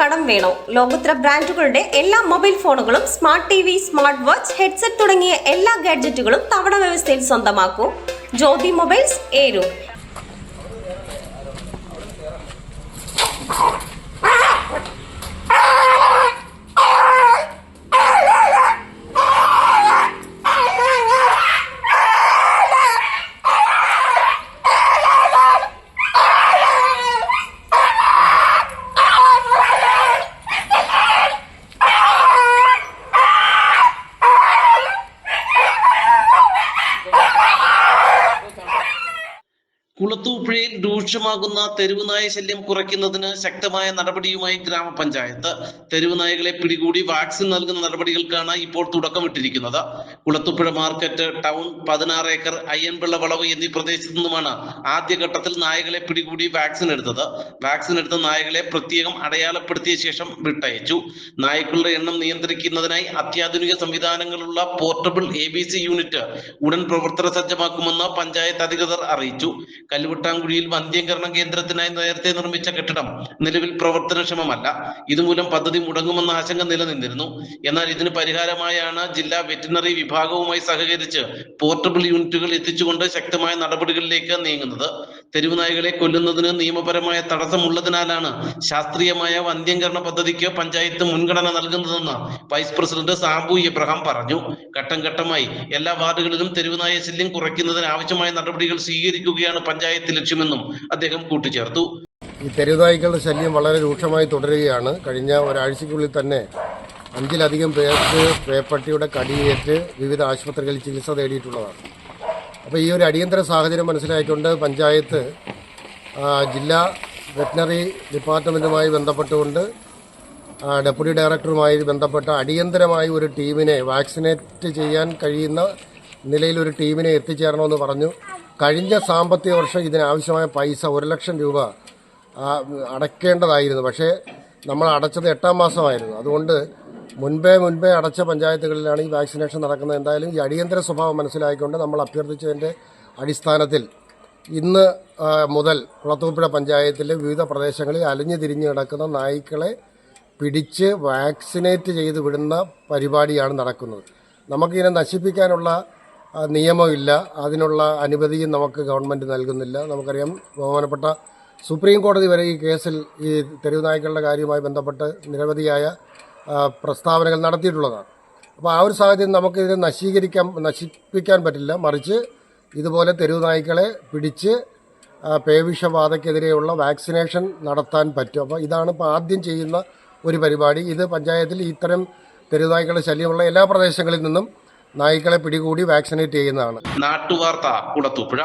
കടം വേണോ? ലോകോത്തര ബ്രാൻഡുകളുടെ എല്ലാ മൊബൈൽ ഫോണുകളും smart TV, smart watch, headset തുടങ്ങിയ എല്ലാ ഗാഡ്ജറ്റുകളും തവണ വ്യവസ്ഥയിൽ സ്വന്തമാക്കൂ. ജ്യോതി മൊബൈൽസ്, ഏരൂർ. കുളത്തൂപ്പുഴയിൽ രൂക്ഷമാകുന്ന തെരുവുനായ ശല്യം കുറയ്ക്കുന്നതിന് ശക്തമായ നടപടിയുമായി ഗ്രാമപഞ്ചായത്ത്. തെരുവുനായകളെ പിടികൂടി വാക്സിൻ നൽകുന്ന നടപടികൾക്കാണ് ഇപ്പോൾ തുടക്കമിട്ടിരിക്കുന്നത്. Kulathupuzha market, town, 16 acre, Ayyanpilla Valavu എന്നീ പ്രദേശത്തു നിന്നുമാണ് ആദ്യഘട്ടത്തിൽ നായകളെ പിടികൂടി വാക്സിൻ എടുത്തത്. വാക്സിൻ എടുത്ത നായകളെ പ്രത്യേകം അടയാളപ്പെടുത്തിയ ശേഷം വിട്ടയച്ചു. നായ്ക്കളുടെ എണ്ണം നിയന്ത്രിക്കുന്നതിനായി അത്യാധുനിക സംവിധാനങ്ങളുള്ള പോർട്ടബിൾ ABC യൂണിറ്റ് ഉടൻ പ്രവർത്തന സജ്ജമാക്കുമെന്ന് പഞ്ചായത്ത് അധികൃതർ അറിയിച്ചു. കല്ലുവട്ടാംകുഴിയിൽ വന്ധ്യംകരണ കേന്ദ്രത്തിനായി നേരത്തെ നിർമ്മിച്ച കെട്ടിടം നിലവിൽ പ്രവർത്തനക്ഷമമല്ല. ഇതുമൂലം പദ്ധതി മുടങ്ങുമെന്ന ആശങ്ക നിലനിന്നിരുന്നു. എന്നാൽ ഇതിന് പരിഹാരമായാണ് ജില്ലാ വെറ്റിനറി വിഭാഗവുമായി സഹകരിച്ച് പോർട്ടബിൾ യൂണിറ്റുകൾ എത്തിച്ചുകൊണ്ട് ശക്തമായ നടപടികളിലേക്ക് നീങ്ങുന്നത്. തെരുവുനായകളെ കൊല്ലുന്നതിന് നിയമപരമായ തടസ്സമുള്ളതിനാലാണ് ശാസ്ത്രീയമായ വന്ധ്യംകരണ പദ്ധതിക്ക് പഞ്ചായത്ത് മുൻഗണന നൽകുന്നതെന്ന് വൈസ് പ്രസിഡന്റ് സാബു എബ്രഹാം പറഞ്ഞു. ഘട്ടം ഘട്ടമായി എല്ലാ വാർഡുകളിലും തെരുവുനായ ശല്യം കുറയ്ക്കുന്നതിന് ആവശ്യമായ നടപടികൾ സ്വീകരിക്കുകയാണ് പഞ്ചായത്ത് ലക്ഷ്യമെന്നും അദ്ദേഹം കൂട്ടിച്ചേർത്തു. ഈ തെരുവുനായ്ക്കളുടെ ശല്യം വളരെ രൂക്ഷമായി തുടരുകയാണ്. കഴിഞ്ഞ ഒരാഴ്ചയ്ക്കുള്ളിൽ തന്നെ 5-ലധികം പേർക്ക് പേപ്പട്ടിയുടെ കടിയേറ്റ് വിവിധ ആശുപത്രികളിൽ ചികിത്സ തേടിയിട്ടുള്ളതാണ്. അപ്പോൾ ഈ ഒരു അടിയന്തര സാഹചര്യം മനസ്സിലാക്കിക്കൊണ്ട് പഞ്ചായത്ത് ജില്ലാ വെറ്റിനറി ഡിപ്പാർട്ട്മെൻറ്റുമായി ബന്ധപ്പെട്ടുകൊണ്ട് ഡെപ്യൂട്ടി ഡയറക്ടറുമായി ബന്ധപ്പെട്ട അടിയന്തരമായി ഒരു ടീമിനെ വാക്സിനേറ്റ് ചെയ്യാൻ കഴിയുന്ന നിലയിൽ ഒരു ടീമിനെ എത്തിച്ചേരണമെന്ന് പറഞ്ഞു. കഴിഞ്ഞ സാമ്പത്തിക വർഷം ഇതിനാവശ്യമായ പൈസ 1 ലക്ഷം രൂപ അടയ്ക്കേണ്ടതായിരുന്നു. പക്ഷേ നമ്മൾ അടച്ചത് 8-ാം മാസമായിരുന്നു. അതുകൊണ്ട് മുൻപേ അടച്ച പഞ്ചായത്തുകളിലാണ് ഈ വാക്സിനേഷൻ നടക്കുന്നത്. എന്തായാലും ഈ അടിയന്തര സ്വഭാവം മനസ്സിലാക്കിക്കൊണ്ട് നമ്മൾ അഭ്യർത്ഥിച്ചതിൻ്റെ അടിസ്ഥാനത്തിൽ ഇന്ന് മുതൽ കുളത്തൂപ്പുഴ പഞ്ചായത്തിലെ വിവിധ പ്രദേശങ്ങളിൽ അലഞ്ഞു തിരിഞ്ഞ് കിടക്കുന്ന നായ്ക്കളെ പിടിച്ച് വാക്സിനേറ്റ് ചെയ്ത് വിടുന്ന പരിപാടിയാണ് നടക്കുന്നത്. നമുക്കിതിനെ നശിപ്പിക്കാനുള്ള നിയമമില്ല, അതിനുള്ള അനുമതിയും നമുക്ക് ഗവൺമെൻറ് നൽകുന്നില്ല. നമുക്കറിയാം, ബഹുമാനപ്പെട്ട സുപ്രീം കോടതി വരെ ഈ കേസിൽ ഈ തെരുവുനായ്ക്കളുടെ കാര്യവുമായി ബന്ധപ്പെട്ട് നിരവധിയായ പ്രസ്താവനകൾ നടത്തിയിട്ടുള്ളതാണ്. അപ്പോൾ ആ ഒരു സാഹചര്യം നമുക്കിതിനെ നശിപ്പിക്കാൻ പറ്റില്ല. മറിച്ച് ഇതുപോലെ തെരുവുനായ്ക്കളെ പിടിച്ച് പേവിഷബാധയ്ക്കെതിരെയുള്ള വാക്സിനേഷൻ നടത്താൻ പറ്റും. അപ്പോൾ ഇതാണ് ഇപ്പോൾ ആദ്യം ചെയ്യുന്ന ഒരു പരിപാടി. ഇത് പഞ്ചായത്തിൽ ഇത്തരം തെരുവുനായ്ക്കളുടെ ശല്യമുള്ള എല്ലാ പ്രദേശങ്ങളിൽ നിന്നും നായ്ക്കളെ പിടികൂടി വാക്സിനേറ്റ് ചെയ്യുന്നതാണ്. നാട്ടുവാർത്ത, കുളത്തൂപ്പുഴ.